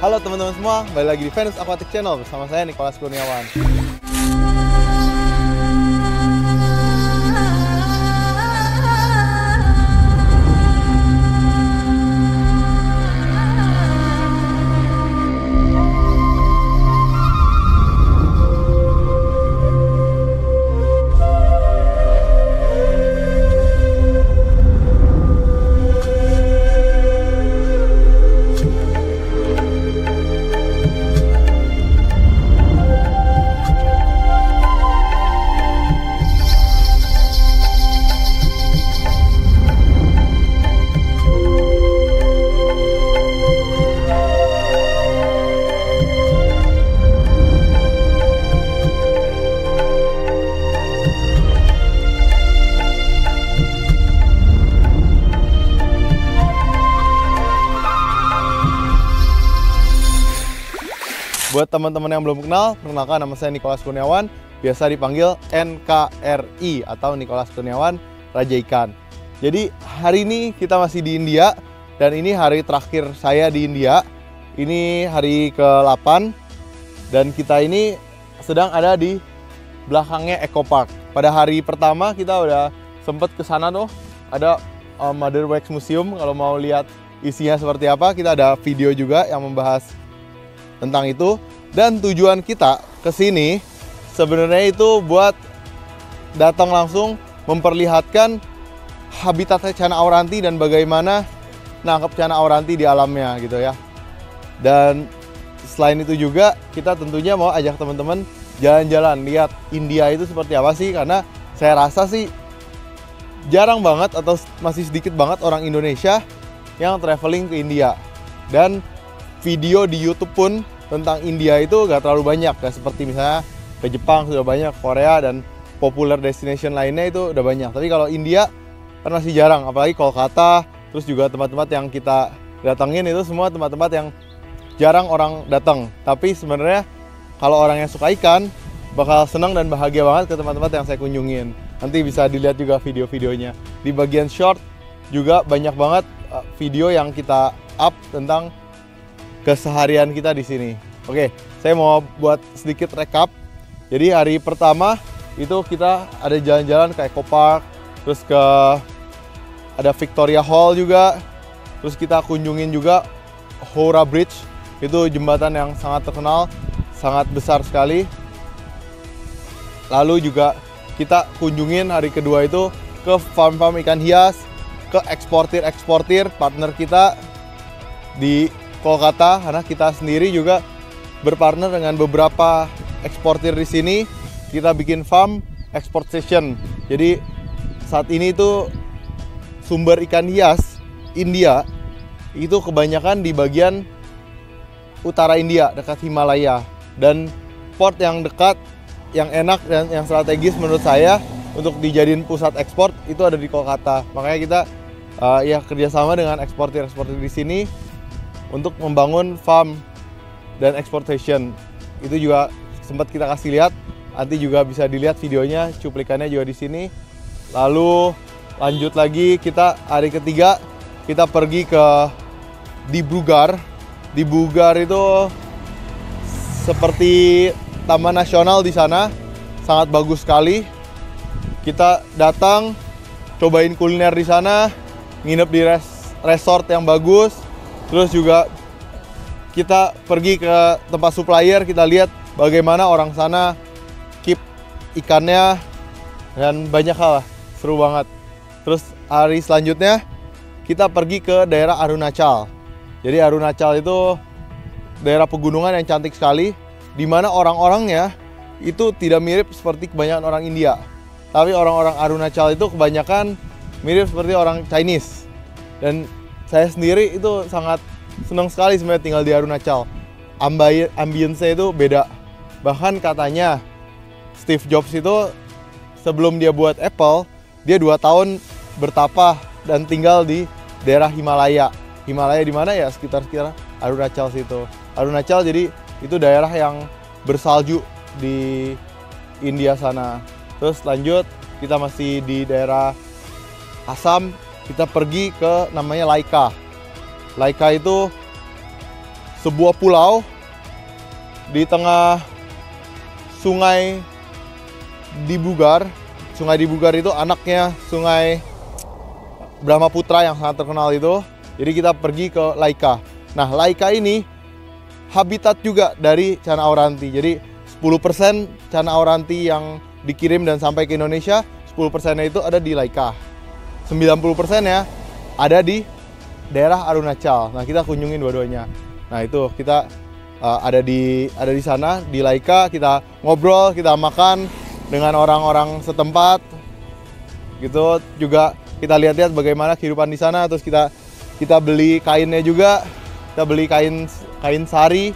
Halo teman-teman semua, balik lagi di Venus Aquatic Channel bersama saya Nicholas Kurniawan. Buat teman-teman yang belum kenal, perkenalkan nama saya Nicholas Kurniawan, biasa dipanggil NKRI atau Nicholas Kurniawan Raja Ikan. Jadi hari ini kita masih di India dan ini hari terakhir saya di India. Ini hari ke-8 dan kita ini sedang ada di belakangnya Eco Park. Pada hari pertama kita udah sempet ke sana tuh, ada Mother Wax Museum. Kalau mau lihat isinya seperti apa, kita ada video juga yang membahas tentang itu. Dan tujuan kita ke sini sebenarnya itu buat datang langsung memperlihatkan habitatnya Channa auranti dan bagaimana nangkep Channa auranti di alamnya gitu ya. Dan selain itu juga kita tentunya mau ajak teman-teman jalan-jalan lihat India itu seperti apa sih, karena saya rasa sih jarang banget atau masih sedikit banget orang Indonesia yang traveling ke India. Dan video di YouTube pun tentang India itu gak terlalu banyak, gak seperti misalnya ke Jepang sudah banyak, Korea dan popular destination lainnya itu udah banyak. Tapi kalau India kan masih jarang, apalagi Kolkata, terus juga tempat-tempat yang kita datengin itu semua tempat-tempat yang jarang orang datang. Tapi sebenarnya kalau orang yang suka ikan bakal senang dan bahagia banget ke tempat-tempat yang saya kunjungin. Nanti bisa dilihat juga video-videonya. Di bagian short juga banyak banget video yang kita up tentang keseharian kita di sini. Oke, saya mau buat sedikit recap. Jadi hari pertama itu kita ada jalan-jalan ke Eco Park, terus ke ada Victoria Hall juga, terus kita kunjungin juga Howrah Bridge. Itu jembatan yang sangat terkenal, sangat besar sekali. Lalu juga kita kunjungin hari kedua itu ke farm-farm ikan hias, ke eksportir partner kita di Kolkata, karena kita sendiri juga berpartner dengan beberapa eksportir di sini. Kita bikin farm export station. Jadi saat ini itu sumber ikan hias India itu kebanyakan di bagian utara India dekat Himalaya, dan port yang dekat, yang enak dan yang strategis menurut saya untuk dijadiin pusat ekspor itu ada di Kolkata. Makanya kita ya kerjasama dengan eksportir di sini untuk membangun farm dan exportation. Itu juga sempat kita kasih lihat, nanti juga bisa dilihat videonya, cuplikannya juga di sini. Lalu lanjut lagi, kita hari ketiga kita pergi ke Dibrugarh. Dibrugarh itu seperti taman nasional di sana, sangat bagus sekali. Kita datang, cobain kuliner di sana, nginep di resort yang bagus. Terus juga kita pergi ke tempat supplier, kita lihat bagaimana orang sana keep ikannya dan banyak hal lah, seru banget. Terus hari selanjutnya kita pergi ke daerah Arunachal. Jadi Arunachal itu daerah pegunungan yang cantik sekali, di mana orang-orangnya itu tidak mirip seperti kebanyakan orang India. Tapi orang-orang Arunachal itu kebanyakan mirip seperti orang Chinese. Dan saya sendiri itu sangat senang sekali sebenarnya tinggal di Arunachal. Ambience-nya itu beda. Bahkan katanya Steve Jobs itu sebelum dia buat Apple, dia 2 tahun bertapa dan tinggal di daerah Himalaya. Himalaya di mana ya? Sekitar Arunachal situ. Arunachal jadi itu daerah yang bersalju di India sana. Terus lanjut kita masih di daerah Assam. Kita pergi ke namanya Laika. Laika itu sebuah pulau di tengah Sungai Dibugar. Sungai Dibugar itu anaknya Sungai Brahmaputra yang sangat terkenal itu. Jadi kita pergi ke Laika. Nah, Laika ini habitat juga dari Channa auranti. Jadi 10% Channa auranti yang dikirim dan sampai ke Indonesia, 10%-nya itu ada di Laika. 90%-nya ada di daerah Arunachal. Nah, kita kunjungin dua-duanya. Nah, itu kita ada di sana di Laika, kita ngobrol, kita makan dengan orang-orang setempat. Gitu juga kita lihat-lihat bagaimana kehidupan di sana, terus kita beli kainnya juga. Kita beli kain sari.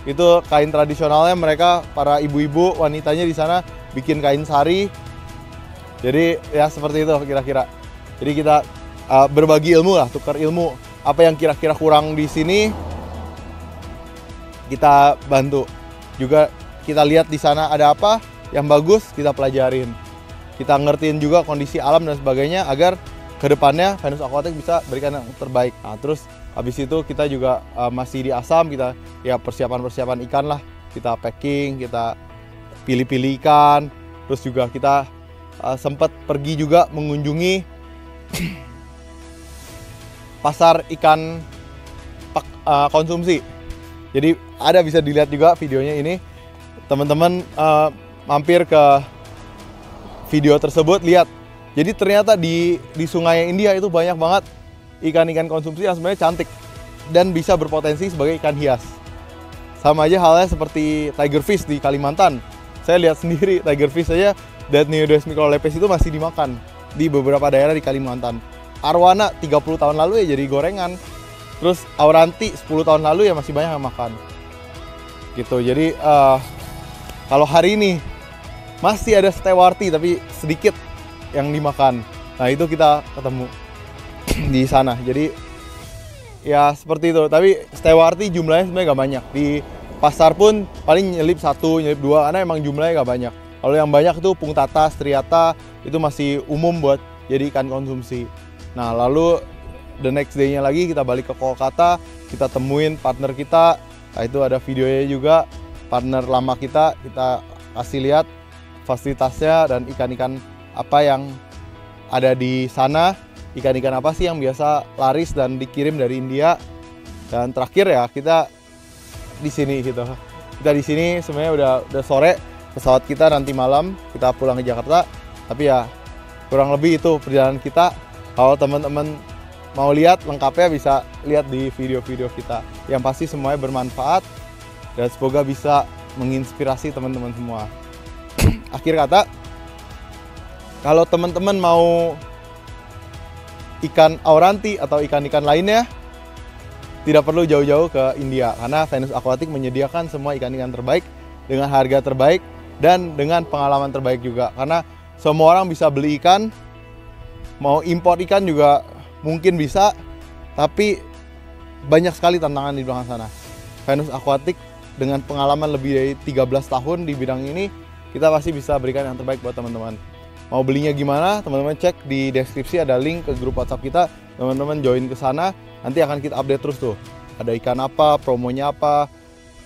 Itu kain tradisionalnya mereka, para ibu-ibu, wanitanya di sana bikin kain sari. Jadi ya seperti itu kira-kira. Jadi kita berbagi ilmu lah, tukar ilmu. Apa yang kira-kira kurang di sini kita bantu. Juga kita lihat di sana ada apa yang bagus, kita pelajarin. Kita ngertiin juga kondisi alam dan sebagainya agar kedepannya Venus Aquatic bisa berikan yang terbaik. Nah, terus habis itu kita juga masih di Assam, kita ya persiapan ikan lah. Kita packing, kita pilih-pilih ikan. Terus juga kita sempat pergi juga mengunjungi pasar ikan konsumsi. Jadi ada, bisa dilihat juga videonya ini. Teman-teman mampir ke video tersebut, lihat. Jadi ternyata di sungai India itu banyak banget ikan-ikan konsumsi yang sebenarnya cantik dan bisa berpotensi sebagai ikan hias. Sama aja halnya seperti tiger fish di Kalimantan. Saya lihat sendiri tiger fish saja, Datniodes microlepis itu masih dimakan di beberapa daerah di Kalimantan. Arwana 30 tahun lalu ya jadi gorengan. Terus auranti 10 tahun lalu ya masih banyak yang makan. Gitu. Jadi kalau hari ini masih ada stewarti tapi sedikit yang dimakan. Nah, itu kita ketemu di sana. Jadi ya seperti itu. Tapi stewarti jumlahnya sebenarnya gak banyak. Di pasar pun paling nyelip 1, nyelip 2 karena emang jumlahnya gak banyak. Kalau yang banyak itu pungtata, striata, itu masih umum buat jadi ikan konsumsi. Nah, lalu the next day-nya lagi kita balik ke Kolkata, kita temuin partner kita. Nah, itu ada videonya juga, partner lama kita kasih lihat fasilitasnya dan ikan-ikan apa yang ada di sana, ikan-ikan apa sih yang biasa laris dan dikirim dari India. Dan terakhir ya kita di sini gitu. Kita di sini sebenarnya udah sore, pesawat kita nanti malam kita pulang ke Jakarta. Tapi ya kurang lebih itu perjalanan kita. Kalau teman-teman mau lihat lengkapnya bisa lihat di video-video kita. Yang pasti semuanya bermanfaat dan semoga bisa menginspirasi teman-teman semua. Akhir kata, kalau teman-teman mau ikan auranti atau ikan-ikan lainnya, tidak perlu jauh-jauh ke India karena Venus Aquatic menyediakan semua ikan-ikan terbaik dengan harga terbaik dan dengan pengalaman terbaik juga. Karena semua orang bisa beli ikan, mau impor ikan juga mungkin bisa, tapi banyak sekali tantangan di belakang sana. Venus Aquatic dengan pengalaman lebih dari 13 tahun di bidang ini, kita pasti bisa berikan yang terbaik buat teman-teman. Mau belinya gimana? Teman-teman cek di deskripsi, ada link ke grup WhatsApp kita. Teman-teman join ke sana, nanti akan kita update terus tuh. Ada ikan apa, promonya apa,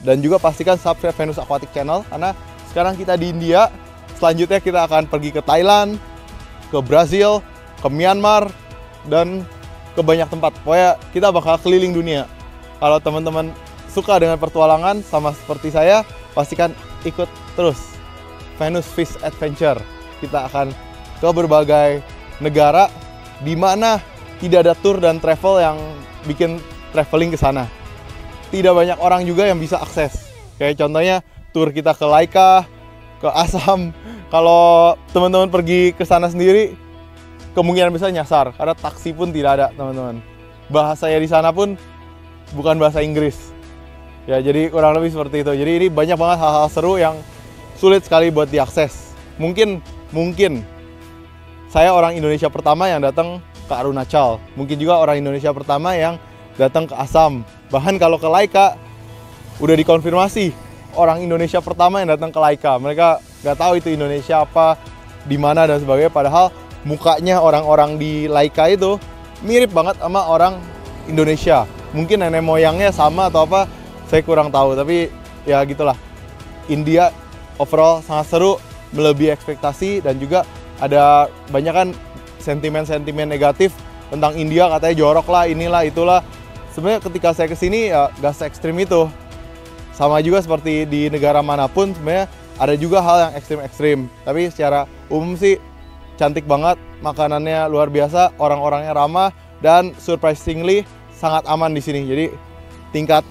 dan juga pastikan subscribe Venus Aquatic Channel karena sekarang kita di India. Selanjutnya kita akan pergi ke Thailand, ke Brazil, ke Myanmar, dan ke banyak tempat. Pokoknya kita bakal keliling dunia. Kalau teman-teman suka dengan pertualangan sama seperti saya, pastikan ikut terus Venus Fish Adventure. Kita akan ke berbagai negara di mana tidak ada tour dan travel yang bikin traveling ke sana. Tidak banyak orang juga yang bisa akses. Kayak contohnya tour kita ke Laika, ke Assam. Kalau teman-teman pergi ke sana sendiri, kemungkinan besar nyasar karena taksi pun tidak ada, teman-teman. Bahasanya di sana pun bukan bahasa Inggris. Ya, jadi kurang lebih seperti itu. Jadi ini banyak banget hal-hal seru yang sulit sekali buat diakses. Mungkin saya orang Indonesia pertama yang datang ke Arunachal. Mungkin juga orang Indonesia pertama yang datang ke Assam. Bahkan kalau ke Laika udah dikonfirmasi orang Indonesia pertama yang datang ke Laika. Mereka nggak tahu itu Indonesia apa, di mana dan sebagainya. Padahal mukanya orang-orang di Laika itu mirip banget sama orang Indonesia. Mungkin nenek moyangnya sama atau apa, saya kurang tahu, tapi ya gitulah. India overall sangat seru, melebihi ekspektasi, dan juga ada banyak kan sentimen-sentimen negatif tentang India, katanya jorok lah, inilah, itulah. Sebenarnya ketika saya kesini ya gak se-ekstrim itu. Sama juga seperti di negara manapun, sebenarnya ada juga hal yang ekstrim-ekstrim. Tapi secara umum sih cantik banget, makanannya luar biasa, orang-orangnya ramah, dan surprisingly sangat aman di sini. Jadi tingkat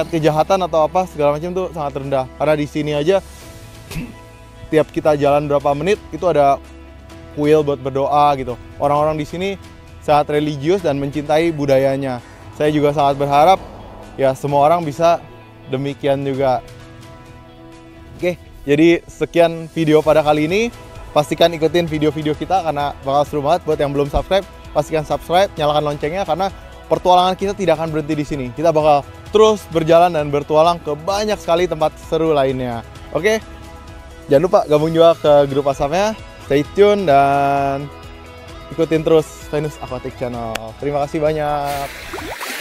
kejahatan atau apa segala macam tuh sangat rendah. Karena di sini aja tiap kita jalan berapa menit itu ada kuil buat berdoa gitu. Orang-orang di sini sangat religius dan mencintai budayanya. Saya juga sangat berharap ya semua orang bisa demikian juga. Oke, jadi sekian video pada kali ini. Pastikan ikutin video-video kita karena bakal seru banget. Buat yang belum subscribe, pastikan subscribe, nyalakan loncengnya karena pertualangan kita tidak akan berhenti di sini. Kita bakal terus berjalan dan bertualang ke banyak sekali tempat seru lainnya. Oke, jangan lupa gabung juga ke grup WhatsApp-nya. Stay tune dan ikutin terus Venus Aquatic Channel. Terima kasih banyak.